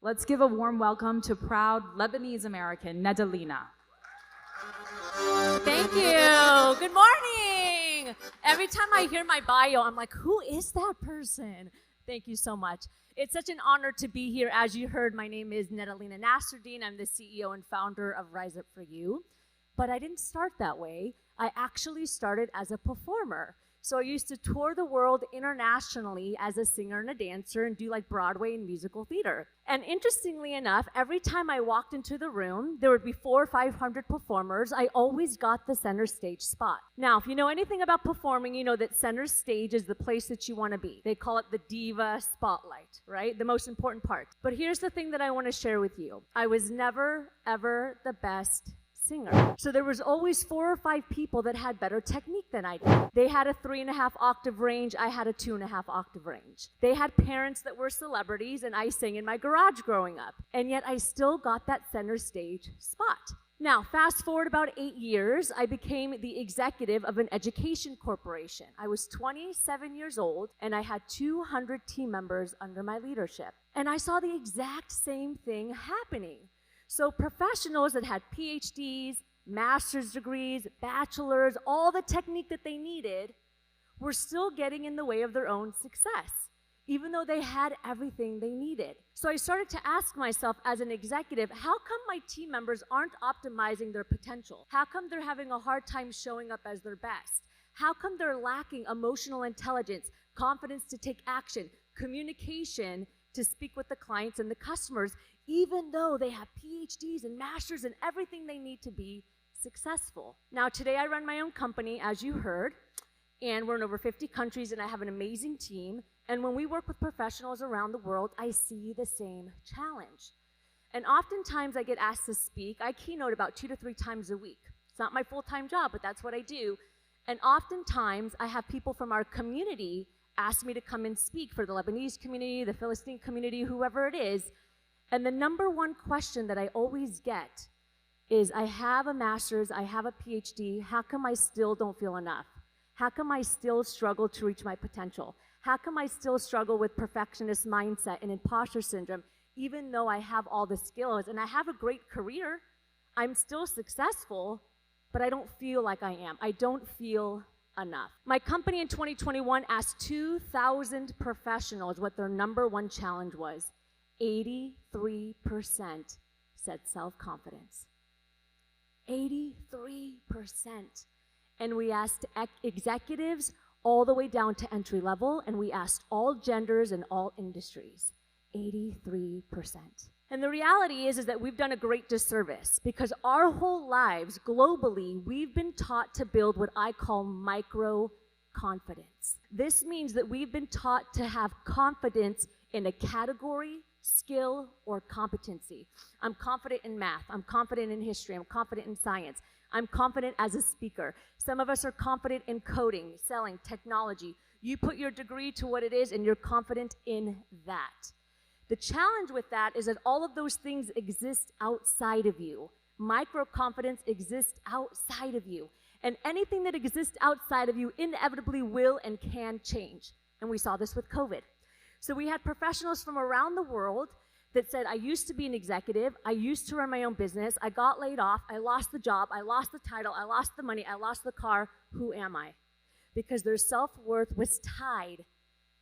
Let's give a warm welcome to proud Lebanese American Nedalina. Thank you. Good morning. Every time I hear my bio, I'm like, who is that person? Thank you so much. It's such an honor to be here. As you heard, my name is Nedalina Nasserdeen. I'm the CEO and founder of Rise Up For You. But I didn't start that way. I actually started as a performer. So I used to tour the world internationally as a singer and a dancer and do like Broadway and musical theater. And interestingly enough, every time I walked into the room, there would be 400 or 500 performers. I always got the center stage spot. Now, if you know anything about performing, you know that center stage is the place that you want to be. They call it the diva spotlight, right? The most important part. But here's the thing that I want to share with you. I was never, ever the best singer. So there was always 4 or 5 people that had better technique than I did. They had a 3.5 octave range, I had a 2.5 octave range. They had parents that were celebrities and I sang in my garage growing up. And yet I still got that center stage spot. Now, fast forward about 8 years, I became the executive of an education corporation. I was 27 years old and I had 200 team members under my leadership. And I saw the exact same thing happening. So professionals that had PhDs, master's degrees, bachelors, all the technique that they needed were still getting in the way of their own success, even though they had everything they needed. So I started to ask myself as an executive, how come my team members aren't optimizing their potential? How come they're having a hard time showing up as their best? How come they're lacking emotional intelligence, confidence to take action, communication to speak with the clients and the customers, even though they have PhDs and masters and everything they need to be successful? Now, today I run my own company, as you heard, and we're in over 50 countries, and I have an amazing team. And when we work with professionals around the world, I see the same challenge. And oftentimes I get asked to speak. I keynote about 2 to 3 times a week. It's not my full-time job, but that's what I do. And oftentimes I have people from our community ask me to come and speak for the Lebanese community, the Philistine community, whoever it is. And the number one question that I always get is, I have a master's, I have a PhD, how come I still don't feel enough? How come I still struggle to reach my potential? How come I still struggle with perfectionist mindset and imposter syndrome, even though I have all the skills and I have a great career? I'm still successful, but I don't feel like I am. I don't feel enough. My company in 2021 asked 2,000 professionals what their number one challenge was. 83% said self-confidence. 83%. And we asked executives all the way down to entry level, and we asked all genders and all industries. 83%. And the reality is that we've done a great disservice, because our whole lives globally, we've been taught to build what I call micro-confidence. This means that we've been taught to have confidence in a category, skill, or competency. I'm confident in math. I'm confident in history. I'm confident in science. I'm confident as a speaker. Some of us are confident in coding, selling, technology. You put your degree to what it is, and you're confident in that. The challenge with that is that all of those things exist outside of you. Micro-confidence exists outside of you. And anything that exists outside of you inevitably will and can change. And we saw this with COVID. So we had professionals from around the world that said, I used to be an executive, I used to run my own business, I got laid off, I lost the job, I lost the title, I lost the money, I lost the car. Who am I? Because their self-worth was tied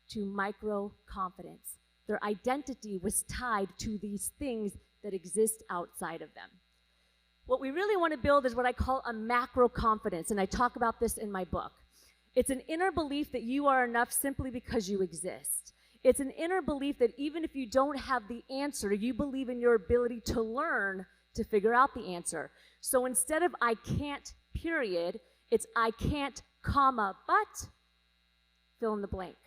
to micro-confidence. Their identity was tied to these things that exist outside of them. What we really want to build is what I call a macro confidence, and I talk about this in my book. It's an inner belief that you are enough simply because you exist. It's an inner belief that even if you don't have the answer, you believe in your ability to learn to figure out the answer. So instead of I can't, period, it's I can't, comma, but fill in the blank.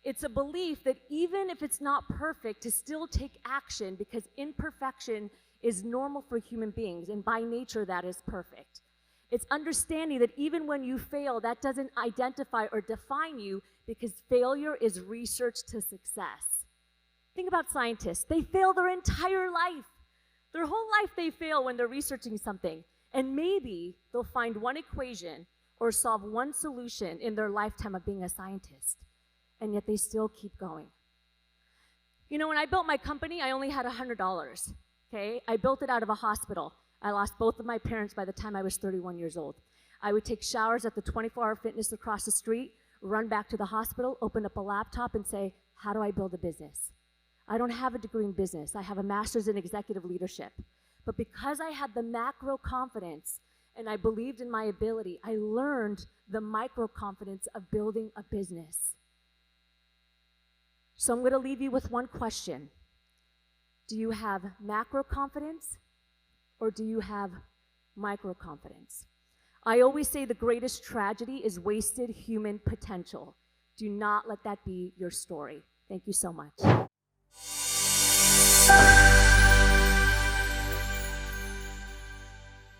It's a belief that even if it's not perfect, to still take action, because imperfection is normal for human beings, and by nature that is perfect. It's understanding that even when you fail, that doesn't identify or define you, because failure is research to success. Think about scientists. They fail their entire life. Their whole life they fail when they're researching something. And maybe they'll find one equation or solve one solution in their lifetime of being a scientist. And yet they still keep going. You know, when I built my company, I only had $100, okay? I built it out of a hospital. I lost both of my parents by the time I was 31 years old. I would take showers at the 24-hour fitness across the street, run back to the hospital, open up a laptop and say, how do I build a business? I don't have a degree in business. I have a master's in executive leadership. But because I had the macro confidence and I believed in my ability, I learned the micro confidence of building a business. So I'm going to leave you with one question. Do you have macro confidence or do you have micro confidence? I always say the greatest tragedy is wasted human potential. Do not let that be your story. Thank you so much.